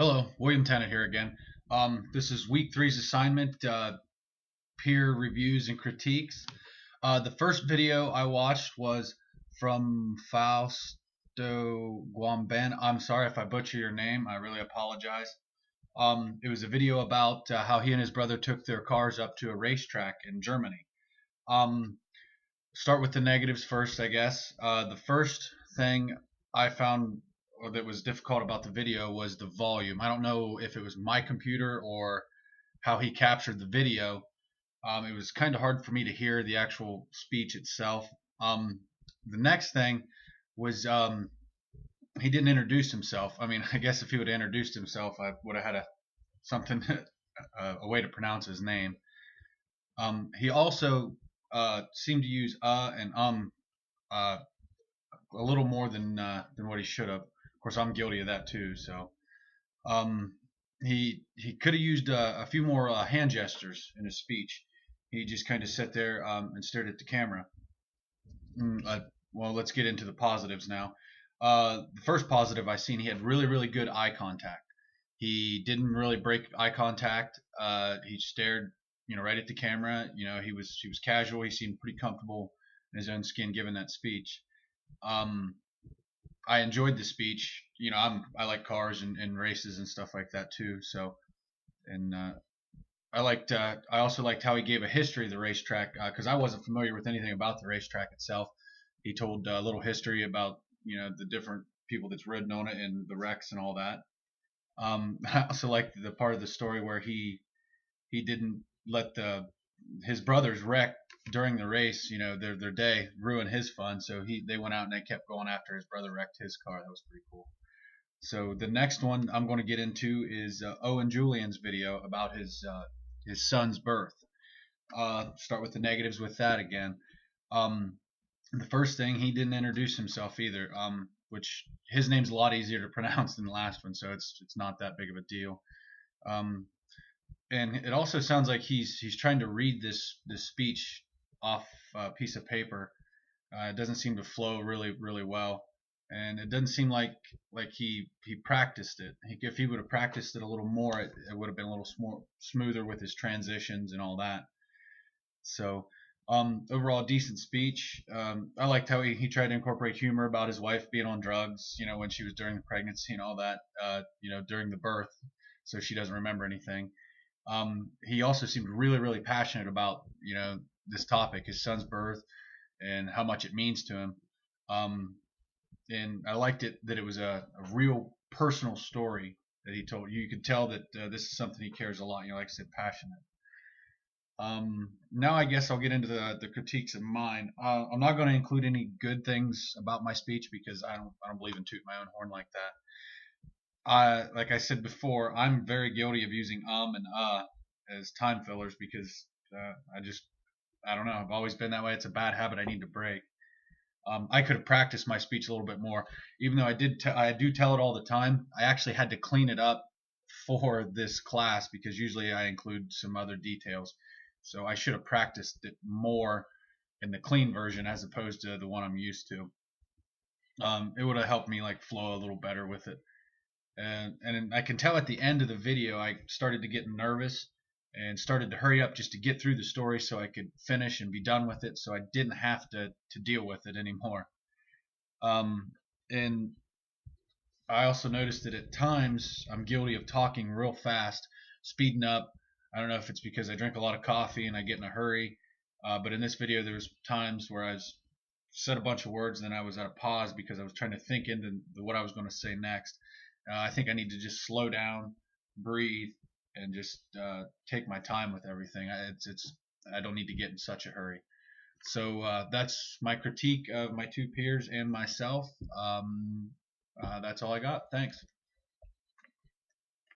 Hello, William Tennant here again. This is week three's assignment, peer reviews and critiques. The first video I watched was from Fausto Gaumbana. I'm sorry if I butcher your name. I really apologize. It was a video about how he and his brother took their cars up to a racetrack in Germany. Um, Start with the negatives first, I guess. The first thing I found or that was difficult about the video was the volume. I don't know if it was my computer or how he captured the video. It was kind of hard for me to hear the actual speech itself. The next thing was he didn't introduce himself. I mean, I guess if he would have introduced himself, I would have had something a way to pronounce his name. He also seemed to use and a little more than what he should have. Of course, I'm guilty of that too. So um, he could have used a few more hand gestures in his speech. He just kind of sat there and stared at the camera. Well, let's get into the positives now. The first positive I seen, he had really good eye contact. He didn't really break eye contact. He stared, right at the camera. He was casual. He seemed pretty comfortable in his own skin giving that speech. Um, I enjoyed the speech. I like cars and races and stuff like that too. So, and I also liked how he gave a history of the racetrack because I wasn't familiar with anything about the racetrack itself. He told a little history about the different people that's ridden on it and the wrecks and all that. I also liked the part of the story where he didn't let his brothers wreck during the race, their day ruin his fun. So they went out and they kept going after his brother wrecked his car. That was pretty cool. So the next one I'm going to get into is Owen Julien's video about his son's birth. Start with the negatives with that again. The first thing, he didn't introduce himself either, which his name's a lot easier to pronounce than the last one, so it's not that big of a deal. And it also sounds like he's trying to read this speech off a piece of paper. It doesn't seem to flow really well, and it doesn't seem like he practiced it. If he would have practiced it a little more, it would have been a little smoother with his transitions and all that. So overall, decent speech. I liked how he tried to incorporate humor about his wife being on drugs, when she was during the pregnancy and all that, during the birth, so she doesn't remember anything. He also seemed really passionate about this topic, his son's birth, and how much it means to him. And I liked it that it was a real personal story that he told. You could tell that this is something he cares a lot. Like I said, passionate. Now I guess I'll get into the critiques of mine. I'm not going to include any good things about my speech because I don't believe in tooting my own horn like that. Like I said before, I'm very guilty of using and as time fillers because I don't know. I've always been that way. It's a bad habit I need to break. I could have practiced my speech a little bit more, even though I do tell it all the time. I actually had to clean it up for this class because usually I include some other details. So I should have practiced it more in the clean version as opposed to the one I'm used to. It would have helped me flow a little better with it. And I can tell at the end of the video I started to get nervous and started to hurry up just to get through the story so I could finish and be done with it, so I didn't have to deal with it anymore. And I also noticed that at times I'm guilty of talking real fast, speeding up. I don't know if it's because I drink a lot of coffee and I get in a hurry, but in this video there was times where I said a bunch of words and then I was at a pause because I was trying to think into what I was going to say next. I think I need to just slow down, breathe, and just take my time with everything. I don't need to get in such a hurry. So that's my critique of my two peers and myself. That's all I got. Thanks.